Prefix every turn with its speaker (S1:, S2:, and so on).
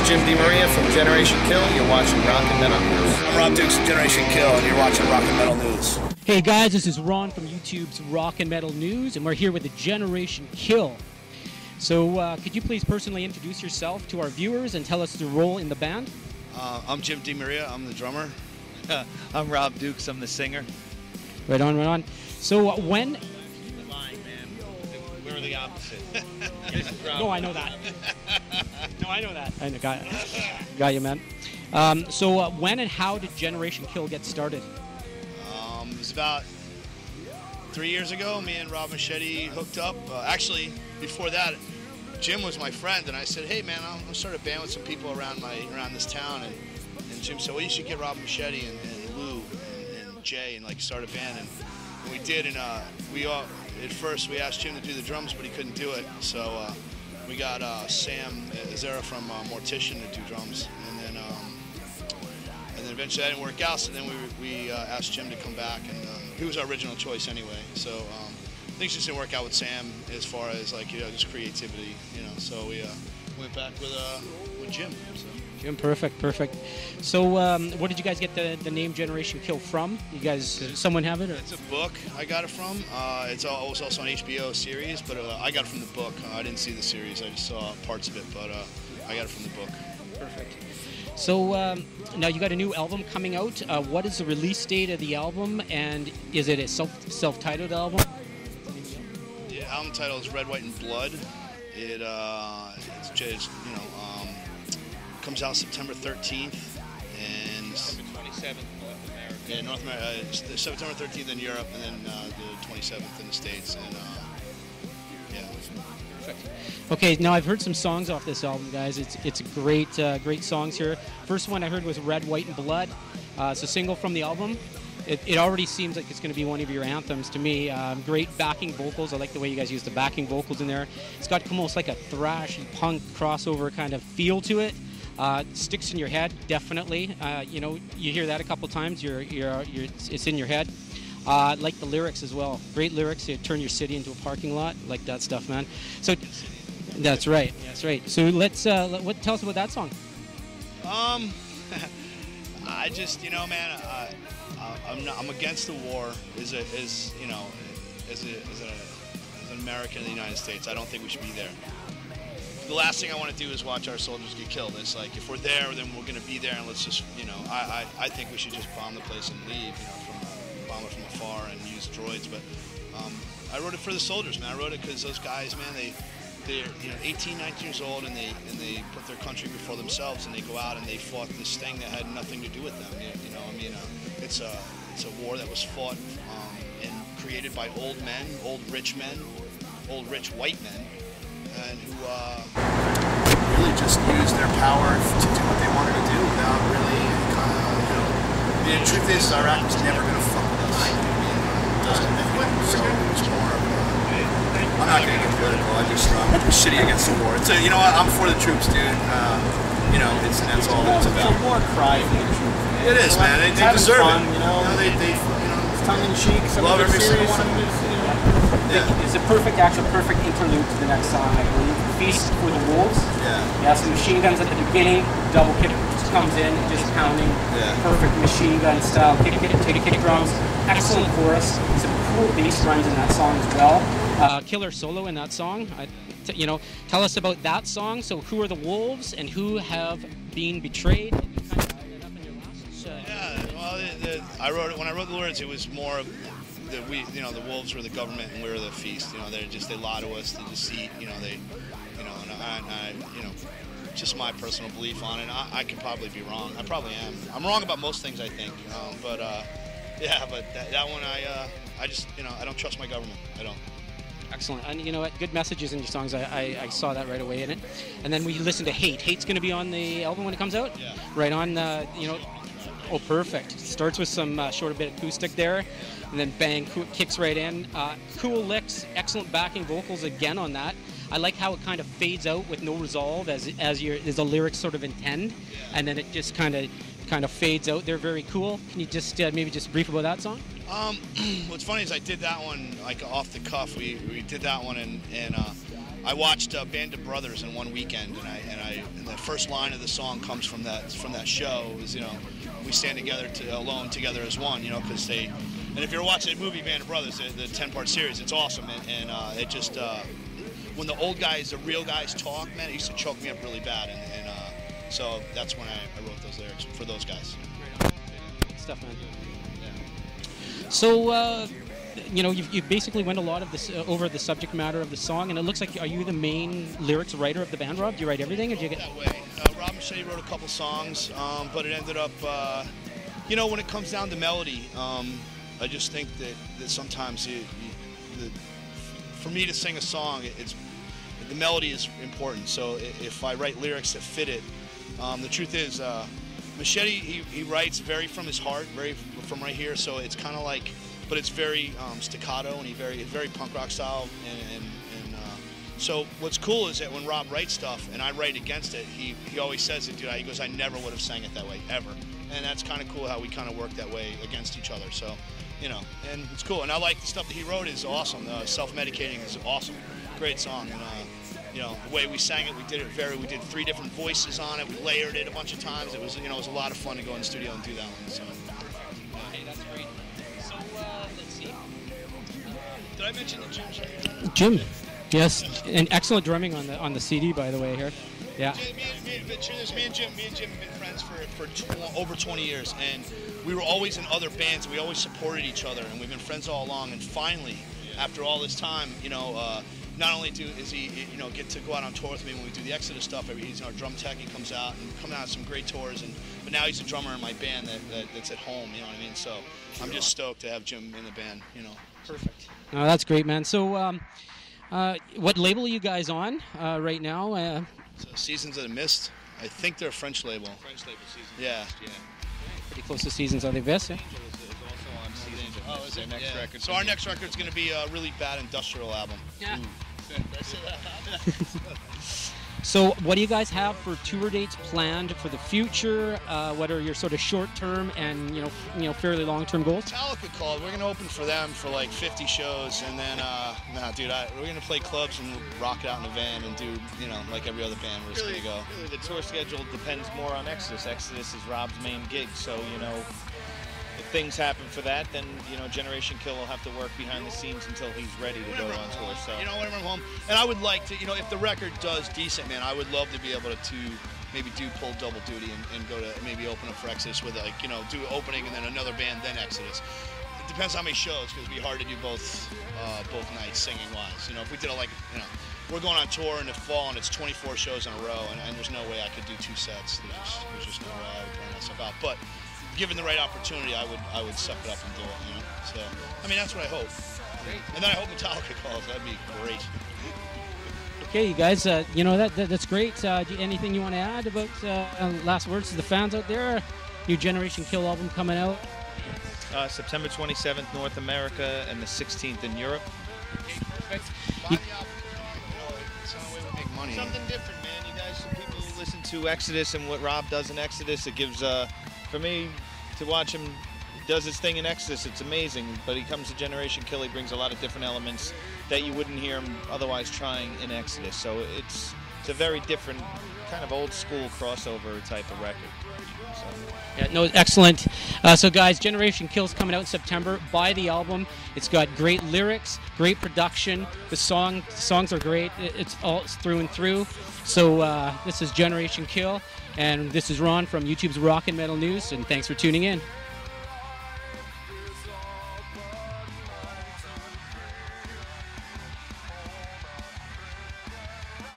S1: Jim DeMaria from Generation Kill. You're watching Rock and Metal News.
S2: I'm Rob Dukes from Generation Kill, and you're watching Rock and Metal News.
S3: Hey guys, this is Ron from YouTube's Rock and Metal News, and we're here with the Generation Kill. So could you please personally introduce yourself to our viewers and tell us your role in the band?
S4: I'm Jim DeMaria, I'm the drummer.
S5: I'm Rob Dukes, I'm the singer.
S3: Right on, right on. So when...
S4: You're lying, man. We're the opposite.
S3: No, I know that. No, I know that. I know, got you, man. So when and how did Generation Kill get started?
S4: It was about 3 years ago. Me and Rob Machete hooked up. Actually, before that, Jim was my friend, and I said, "Hey, man, I'm gonna start a band with some people around this town." And Jim said, "Well, you should get Rob Machete and Lou and Jay and like start a band." And we did. And we all at first we asked Jim to do the drums, but he couldn't do it. So we got Sam Azera from Mortician to do drums, and then eventually that didn't work out. So then we asked Jim to come back, and he was our original choice anyway. So things just didn't work out with Sam as far as like just creativity, So we went back with Jim. So.
S3: Jim, perfect. So where did you guys get the name Generation Kill from? You guys, someone have it? Or?
S4: It's a book I got it from. It was also an HBO series, but I got it from the book. I didn't see the series. I just saw parts of it, but I got it from the book.
S3: Perfect. So now you got a new album coming out. What is the release date of the album, and is it a self-titled album?
S4: The album title is Red, White, and Blood. Comes out September 13th, and
S5: September 27th, North America.
S4: Yeah, North America. September 13th in Europe, and then the 27th in the States, and yeah.
S3: Perfect. Okay, now I've heard some songs off this album, guys. It's great songs here. First one I heard was Red, White, and Blood. It's a single from the album. It already seems like it's going to be one of your anthems to me. Great backing vocals. I like the way you guys use the backing vocals in there. It's got almost like a thrashy punk crossover kind of feel to it. Sticks in your head, definitely. You hear that a couple times. It's in your head. Like the lyrics as well. Great lyrics. You turn your city into a parking lot. Like that stuff, man. So that's right. So let's tell us about that song.
S4: I just, man, I'm against the war. As an American in the United States, I don't think we should be there. The last thing I want to do is watch our soldiers get killed. It's like, if we're there, then we're going to be there, and let's just, I think we should just bomb the place and leave, bomb it from afar and use droids. But I wrote it for the soldiers, man. I wrote it because those guys, man, they're 18, 19 years old, and they put their country before themselves, and they go out and they fought this thing that had nothing to do with them. It's a war that was fought and created by old rich white men. And who really just used their power to do what they wanted to do without really the truth is, Iraq was never going to fuck with us. So it was more of I'm not going to get political. I'm shitty against the war. It's I'm for the troops, dude. That's all it's about.
S1: It's a war cry for the troops.
S4: It is, man. They deserve
S1: fun,
S4: it.
S1: It's tongue in cheek.
S4: Love every single one of them.
S1: Yeah. It's a perfect interlude to the next song, I believe. Feast for the Wolves.
S4: Yeah.
S1: You have some machine guns at the beginning. Double kick just comes in, just pounding.
S4: Yeah.
S1: Perfect machine gun style. Kick drums. Excellent chorus. Some cool bass runs in that song as well.
S3: Killer solo in that song. Tell us about that song. So who are the wolves and who have been betrayed? You kind of tied that up in your last.
S4: Yeah. Well, I wrote it when I wrote the lyrics. It was more of the wolves were the government and we were the feast. They lie to us, they deceit. Just my personal belief on it. I could probably be wrong. I probably am. I'm wrong about most things, I think. But that one, I just, I don't trust my government. I don't.
S3: Excellent. And you know what? Good messages in your songs. I saw that right away in it. And then we listened to Hate. Hate's going to be on the album when it comes out?
S4: Yeah.
S3: Right on, Oh, perfect. Starts with some short bit acoustic there, and then bang, kicks right in. Cool licks, excellent backing vocals again on that. I like how it kind of fades out with no resolve as the lyrics sort of intend, and then it just kind of fades out. They're very cool. Can you just maybe just brief about that song?
S4: What's funny is I did that one like off the cuff. We did that one and I watched Band of Brothers in one weekend, and the first line of the song comes from that show. Is, you know, we stand together alone together as one. You know, because they. And if you're watching the movie Band of Brothers, the 10-part series, it's awesome. And it just when the old guys, the real guys talk, man, it used to choke me up really bad. And so that's when I wrote those lyrics for those guys.
S3: Good stuff, man. So, you know, you basically went a lot of this over the subject matter of the song, and it looks like, are you the main lyrics writer of the band, Rob? Do you write everything, or do you get
S4: that way? Rob and Shay wrote a couple songs, but it ended up, you know, when it comes down to melody, I just think that sometimes for me to sing a song, the melody is important. So if I write lyrics that fit it, the truth is, Machete, he writes very from his heart, very from right here. So it's kind of like, but it's very staccato, and very punk rock style. And so what's cool is that when Rob writes stuff and I write against it, he always says it, dude. He goes, I never would have sang it that way ever. And that's kind of cool how we kind of work that way against each other. So, you know, and it's cool. And I like the stuff that he wrote is awesome. Self-Medicating is awesome, great song. And you know, the way we sang it, we did 3 different voices on it. We layered it a bunch of times. It was, you know, it was a lot of fun to go in the studio and do that one. So.
S3: Okay, that's great. So let's see.
S4: Did I mention the Jim show?
S3: Jim, yes, and excellent drumming on the CD, by the way. Here, yeah.
S4: Me and Jim have been friends for over 20 years, and we were always in other bands. And we always supported each other, and we've been friends all along. And finally, after all this time, you know. Not only does he, you know, get to go out on tour with me when we do the Exodus stuff. He's our drum tech. He comes out on some great tours, but now he's a drummer in my band that's at home. You know what I mean? So I'm just stoked to have Jim in the band. You know.
S3: Perfect. No, that's great, man. So, what label are you guys on right now?
S4: So Seasons of the Mist. I think they're a French label.
S5: French label, Seasons.
S4: Yeah.
S3: Pretty close to Seasons of the Mist. Yeah?
S5: Also on Seasons.
S4: Oh, is
S5: their
S4: it?
S5: next record?
S4: So our next record's going to be a really bad industrial album.
S3: Yeah.
S4: Did I say that?
S3: So, what do you guys have for tour dates planned for the future? What are your sort of short-term and you know fairly long-term goals?
S4: Metallica called. We're going to open for them for like 50 shows, and then we're going to play clubs and rock it out in a van and do, you know, like every other band. We're just going to go.
S5: Really, the tour schedule depends more on Exodus. Exodus is Rob's main gig, so you know. If things happen for that, then, you know, Generation Kill will have to work behind the scenes until he's ready to go on tour. So,
S4: you know, whenever I'm home. And I would like to, you know, if the record does decent, man, I would love to be able to maybe pull double duty and go to maybe open up for Exodus with, like, you know, do opening and then another band, then Exodus. It depends how many shows, because it'd be hard to do both nights singing-wise. You know, if we did it like, you know, we're going on tour in the fall and it's 24 shows in a row, and there's no way I could do 2 sets. There's just no way I would burn myself out. But given the right opportunity, I would suck it up and do it, you know. So, I mean, that's what I hope. Great. And then I hope Metallica calls. That'd be great.
S3: Okay, you guys, you know that's great. Anything you want to add about last words to the fans out there? New Generation Kill album coming out.
S5: September 27th, North America, and the 16th in Europe.
S3: Perfect.
S4: Buy the album. You know, it's the only way we make money.
S5: Something different, man. You guys, some people who listen to Exodus and what Rob does in Exodus, it gives, for me, to watch him does his thing in Exodus, it's amazing. But he comes to Generation Kill, he brings a lot of different elements that you wouldn't hear him otherwise trying in Exodus. So it's a very different, kind of old school crossover type of record. So.
S3: Yeah, no, excellent. So guys, Generation Kill's coming out in September. Buy the album. It's got great lyrics, great production. The songs are great. It's all through and through. So this is Generation Kill, and this is Ron from YouTube's Rock and Metal News, and thanks for tuning in.